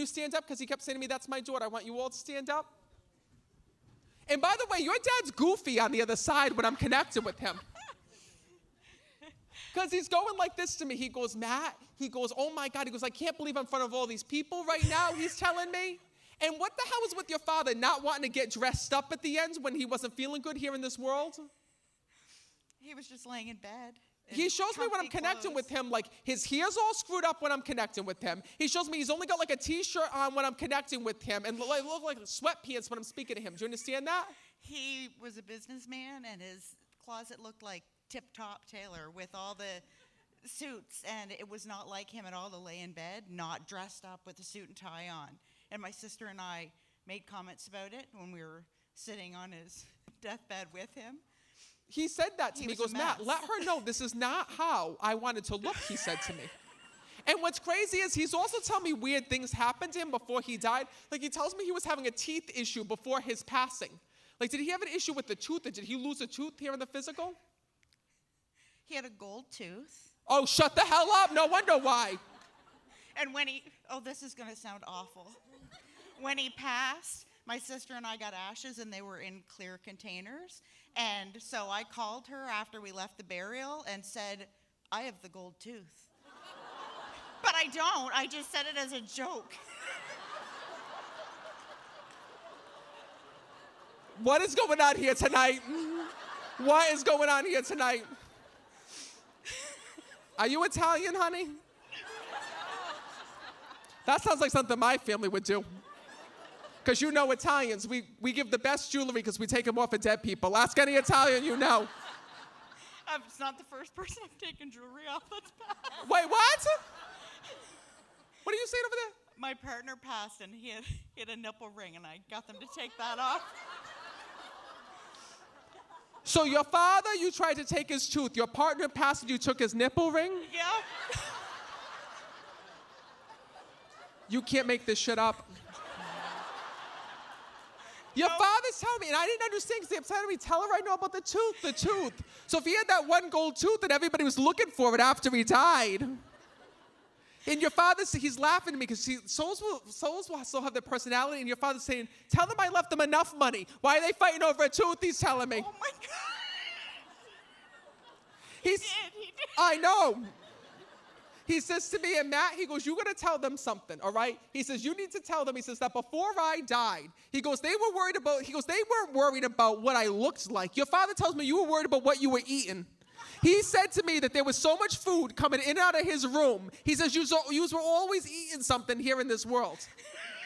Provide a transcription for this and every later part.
you stand up? Because he kept saying to me, that's my daughter. I want you all to stand up. And by the way, your dad's goofy on the other side when I'm connected with him. Because he's going like this to me. He goes, Matt, he goes, oh my God. He goes, I can't believe I'm in front of all these people right now, he's telling me. And what the hell is with your father not wanting to get dressed up at the end when he wasn't feeling good here in this world? He was just laying in bed. He shows me when I'm connecting with him, like his hair's all screwed up when I'm connecting with him. He shows me he's only got like a t-shirt on when I'm connecting with him and look like sweatpants when I'm speaking to him. Do you understand that? He was a businessman and his closet looked like tip-top tailor with all the suits, and it was not like him at all to lay in bed, not dressed up with a suit and tie on. And my sister and I made comments about it when we were sitting on his deathbed with him. He said that to me. He goes, Matt, let her know this is not how I wanted to look, he said to me. And what's crazy is he's also telling me weird things happened to him before he died. Like he tells me he was having a teeth issue before his passing. Like, did he have an issue with the tooth, or did he lose a tooth here in the physical? He had a gold tooth. Oh, shut the hell up. No wonder why. And when this is going to sound awful. When he passed, my sister and I got ashes, and they were in clear containers. And so I called her after we left the burial and said, I have the gold tooth. But I don't. I just said it as a joke. What is going on here tonight? What is going on here tonight? Are you Italian, honey? That sounds like something my family would do. Because you know Italians, we give the best jewelry because we take them off of dead people. Ask any Italian you know. It's not the first person I've taken jewelry off that's passed. Wait, what? What are you saying over there? My partner passed and he had a nipple ring, and I got them to take that off. So your father, you tried to take his tooth. Your partner passed and you took his nipple ring? Yeah. You can't make this shit up. Your father's telling me, and I didn't understand because they telling me, tell her I know about the tooth. So if he had that one gold tooth and everybody was looking for it after he died, and your father, he's laughing at me because souls will still have their personality, and your father's saying, tell them I left them enough money. Why are they fighting over a tooth, he's telling me. Oh my God. He did. I know. He says to me, and Matt, he goes, you got to tell them something, all right? He says, you need to tell them, he says, that before I died, he goes, they weren't worried about what I looked like. Your father tells me you were worried about what you were eating. He said to me that there was so much food coming in and out of his room. He says, you were always eating something here in this world.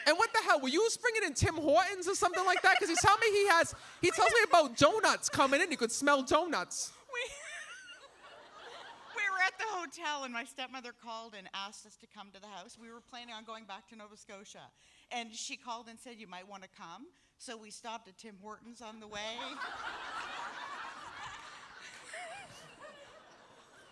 And what the hell, were you springing in Tim Hortons or something like that? Because he's telling me he tells me about donuts coming in. You could smell donuts. We were at the hotel, and my stepmother called and asked us to come to the house. We were planning on going back to Nova Scotia. And she called and said, you might want to come. So we stopped at Tim Hortons on the way.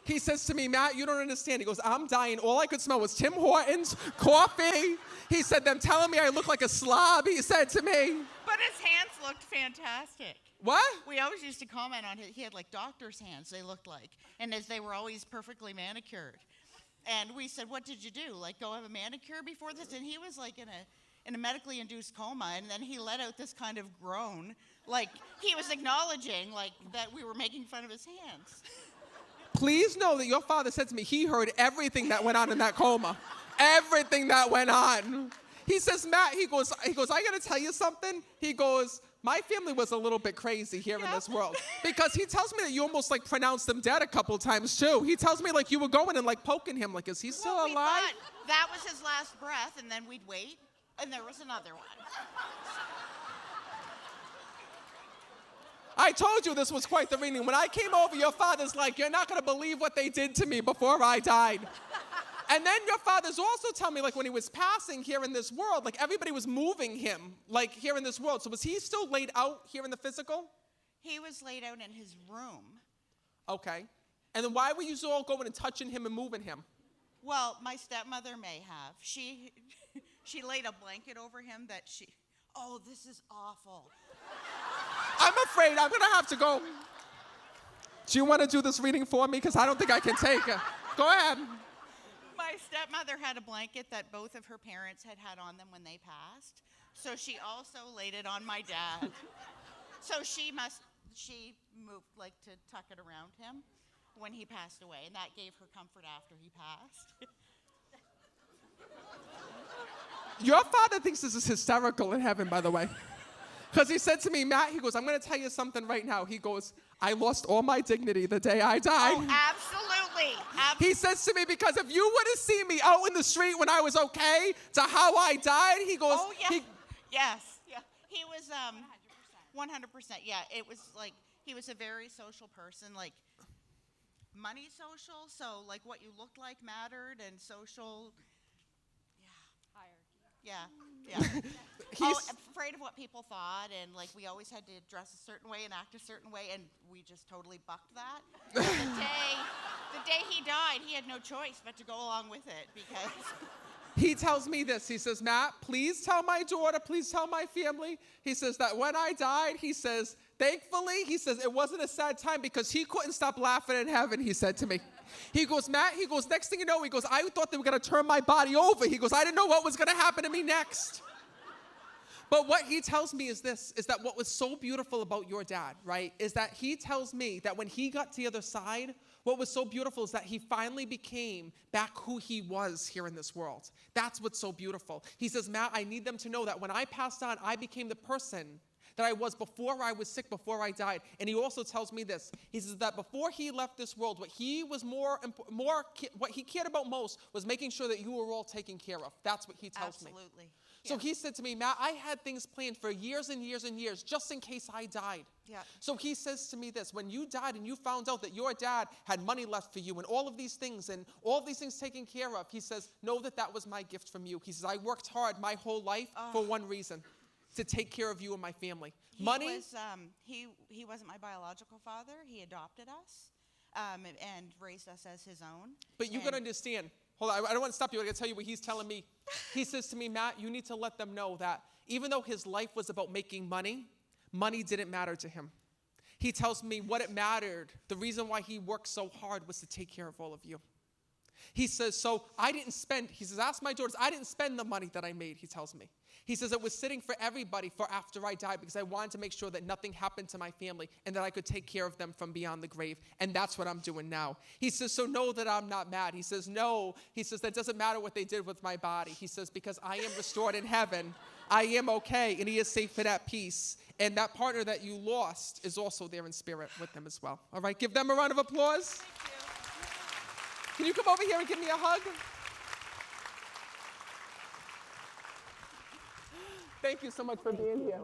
He says to me, Matt, you don't understand. He goes, I'm dying. All I could smell was Tim Hortons, coffee. He said, them telling me I look like a slob, he said to me. But his hands looked fantastic. What? We always used to comment on he had like doctor's hands, they looked like. And as they were always perfectly manicured. And we said, what did you do? Like go have a manicure before this? And he was like in a medically induced coma, and then he let out this kind of groan. Like he was acknowledging like that we were making fun of his hands. Please know that your father said to me, he heard everything that went on in that coma. Everything that went on. He says, Matt, he goes, I gotta tell you something. He goes, my family was a little bit crazy here in this world. Because he tells me that you almost like pronounced them dead a couple times too. He tells me like you were going and like poking him, like, is he still alive? We thought that was his last breath, and then we'd wait, and there was another one. I told you this was quite the reading. When I came over, your father's like, you're not gonna believe what they did to me before I died. And then your father's also telling me, like, when he was passing here in this world, like, everybody was moving him, like, here in this world. So was he still laid out here in the physical? He was laid out in his room. Okay. And then why were you all going and touching him and moving him? Well, my stepmother may have. She laid a blanket over him that oh, this is awful. I'm afraid I'm gonna have to go. Do you want to do this reading for me? Because I don't think I can take it. Go ahead. My My stepmother had a blanket that both of her parents had on them when they passed. So she also laid it on my dad. So she moved like to tuck it around him when he passed away, and that gave her comfort after he passed. Your father thinks this is hysterical in heaven, by the way. Because he said to me, Matt, he goes, I'm going to tell you something right now. He goes, I lost all my dignity the day I died. Oh, absolutely. He says to me, because if you would have seen me out in the street when I was okay to how I died, he goes, oh, yeah. Yes. Yeah. He was 100%. Yeah, it was like he was a very social person, like money social, so like what you looked like mattered, and social hierarchy. Yeah. Afraid of what people thought, and like we always had to dress a certain way and act a certain way, and we just totally bucked that. The day he died, he had no choice but to go along with it, because he tells me this. He says, Matt, please tell my daughter, please tell my family. He says that when I died, he says, thankfully, he says, it wasn't a sad time because he couldn't stop laughing in heaven, he said to me. He goes, Matt, he goes, next thing you know, he goes, I thought they were going to turn my body over. He goes, I didn't know what was going to happen to me next. But what he tells me is this, is that what was so beautiful about your dad, right, is that he tells me that when he got to the other side, what was so beautiful is that he finally became back who he was here in this world. That's what's so beautiful. He says, Matt, I need them to know that when I passed on, I became the person that I was before I was sick, before I died. And he also tells me this. He says that before he left this world, what he was what he cared about most was making sure that you were all taken care of. That's what he tells me. absolutely. So he said to me, Matt, I had things planned for years and years and years, just in case I died. Yeah. So he says to me this, when you died and you found out that your dad had money left for you and all of these things taken care of, he says, know that that was my gift from you. He says, I worked hard my whole life for one reason, to take care of you and my family. He wasn't my biological father. He adopted us and raised us as his own. But you got to understand, hold on, I don't want to stop you. I got to tell you what he's telling me. He says to me, Matt, you need to let them know that even though his life was about making money, money didn't matter to him. He tells me what it mattered, the reason why he worked so hard was to take care of all of you. He says, so he says, ask my daughters, I didn't spend the money that I made, he tells me. He says, it was sitting for everybody for after I died because I wanted to make sure that nothing happened to my family and that I could take care of them from beyond the grave. And that's what I'm doing now. He says, so know that I'm not mad. He says, no. He says, that doesn't matter what they did with my body. He says, because I am restored in heaven. I am okay, and he is safe and at peace. And that partner that you lost is also there in spirit with them as well. All right, give them a round of applause. Can you come over here and give me a hug? Thank you so much for being here.